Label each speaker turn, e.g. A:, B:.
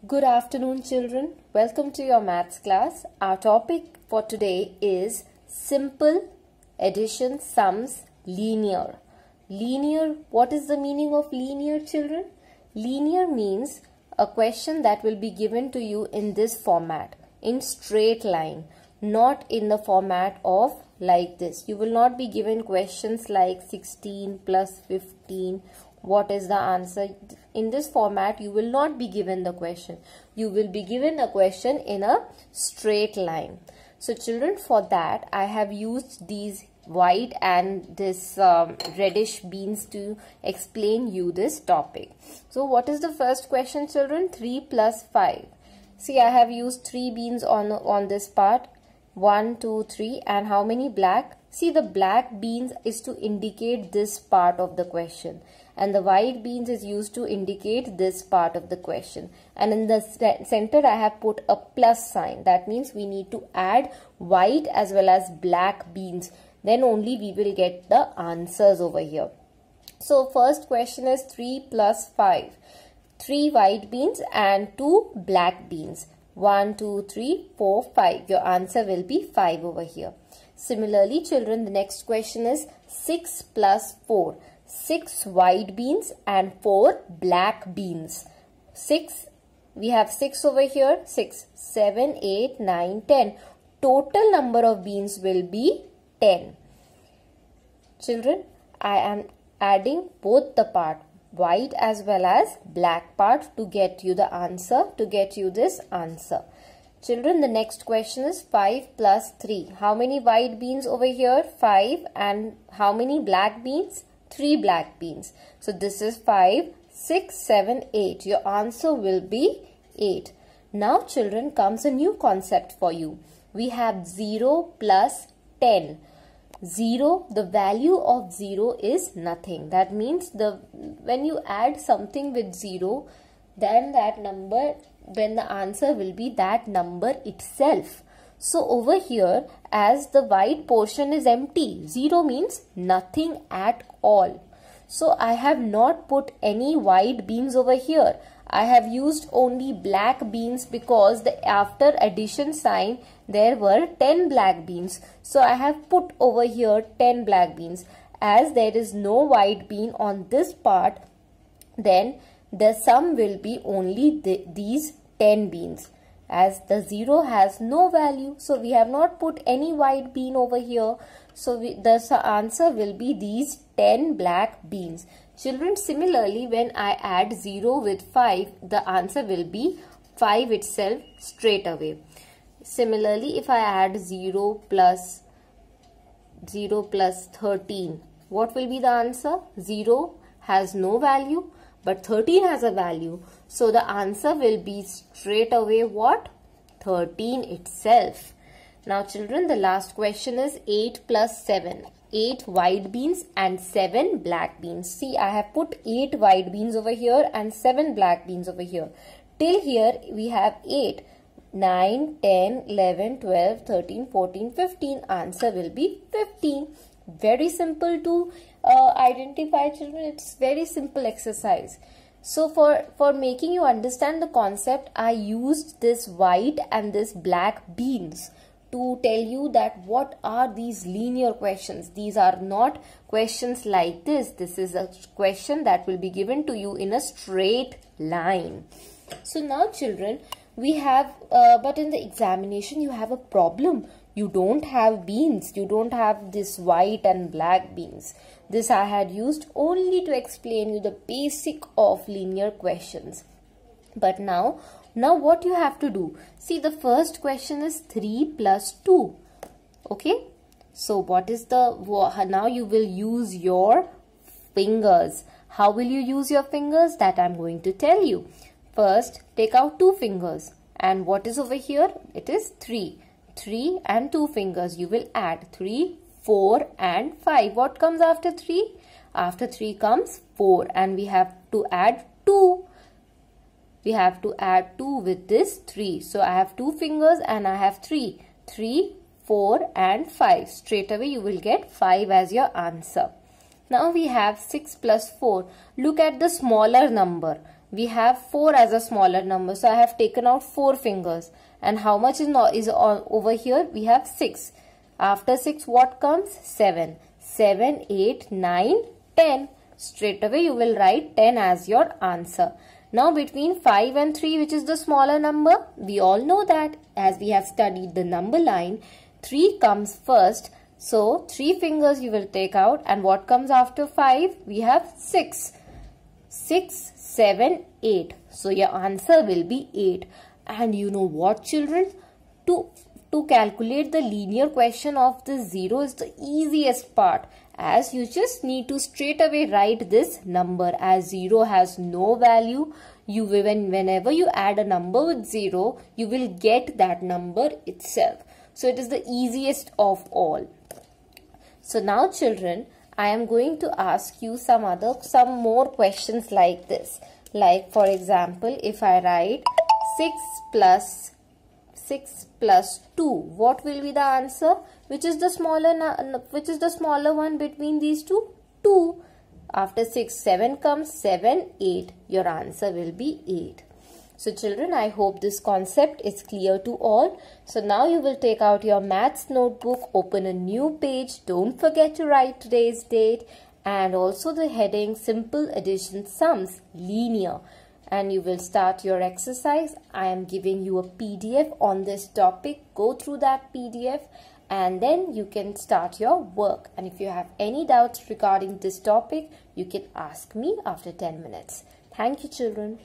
A: Good afternoon, children. Welcome to your maths class. Our topic for today is simple addition sums linear. Linear, what is the meaning of linear, children? Linear means a question that will be given to you in this format, in straight line, not in the format of like this. You will not be given questions like 16 plus 15. What is the answer? In this format, you will not be given the question. You will be given a question in a straight line. So children, for that, I have used these white and this reddish beans to explain you this topic. So what is the first question, children? 3 plus 5. See, I have used 3 beans on this part. 1, 2, 3, and how many black? See, the black beans is to indicate this part of the question, and the white beans is used to indicate this part of the question. And in the center I have put a plus sign. That means we need to add white as well as black beans. Then only we will get the answers over here. So first question is 3 plus 5. 3 white beans and 2 black beans. 1, 2, 3, 4, 5. Your answer will be 5 over here. Similarly, children, the next question is 6 plus 4. 6 white beans and 4 black beans. 6, we have 6 over here. 6, 7, 8, 9, 10. Total number of beans will be 10. Children, I am adding both the part, white as well as black part, to get you the answer, to get you this answer. Children, the next question is 5 plus 3. How many white beans over here? 5. And how many black beans? 3 black beans. So this is 5, 6, 7, 8. Your answer will be 8. Now children, comes a new concept for you. We have 0 plus 10. 0, the value of 0 is nothing. That means when you add something with 0, then that number, then the answer will be that number itself. So over here, as the white portion is empty, 0 means nothing at all. So I have not put any white beans over here. I have used only black beans because after addition sign there were 10 black beans. So I have put over here 10 black beans. As there is no white bean on this part, then the sum will be only these 10 beans. As the 0 has no value, so we have not put any white bean over here. So the answer will be these 10 black beans. Children, similarly, when I add 0 with 5, the answer will be 5 itself straight away. Similarly, if I add 0 plus 13, what will be the answer? 0 has no value, but 13 has a value. So the answer will be straight away what? 13 itself. Now children, the last question is 8 plus 7. 8 white beans and 7 black beans. See, I have put 8 white beans over here and 7 black beans over here. Till here we have 8. 9, 10, 11, 12, 13, 14, 15. Answer will be 15. Very simple to identify, children. It's very simple exercise. So for making you understand the concept, I used this white and this black beans to tell you that what are these linear questions. These are not questions like this. This is a question that will be given to you in a straight line. So now children, we have, but in the examination you have a problem. You don't have beans. You don't have this white and black beans. This I had used only to explain you the basic of linear questions. But now what you have to do? See, the first question is 3 plus 2. Okay. So what is now you will use your fingers. How will you use your fingers? That I'm going to tell you. First, take out 2 fingers. And what is over here? It is 3. 3 and 2 fingers. You will add 3, 4 and 5. What comes after 3? After 3 comes 4. And we have to add 2. We have to add 2 with this 3. So I have 2 fingers and I have 3. 3, 4 and 5. Straight away you will get 5 as your answer. Now we have 6 plus 4. Look at the smaller number. We have 4 as a smaller number, so I have taken out 4 fingers. And how much is over here? We have 6. After 6, what comes? 7. 7, 8, 9, 10. Straight away you will write 10 as your answer. Now between 5 and 3, which is the smaller number? We all know that as we have studied the number line, 3 comes first. So 3 fingers you will take out, and what comes after 5? We have 6. 6, 7, 8. So your answer will be 8. And you know what, children? To calculate the linear question of the 0 is the easiest part, as you just need to straight away write this number, as 0 has no value. Whenever you add a number with 0, you will get that number itself. So it is the easiest of all. So now children, I am going to ask you some more questions like this. Like for example, if I write 6 plus 2, what will be the answer? Which is the smaller one between these two? 2. After 6, 7 comes. 7, 8. Your answer will be 8. So children, I hope this concept is clear to all. So now you will take out your maths notebook, open a new page. Don't forget to write today's date and also the heading Simple Addition Sums, Linear. And you will start your exercise. I am giving you a PDF on this topic. Go through that PDF and then you can start your work. And if you have any doubts regarding this topic, you can ask me after 10 minutes. Thank you, children.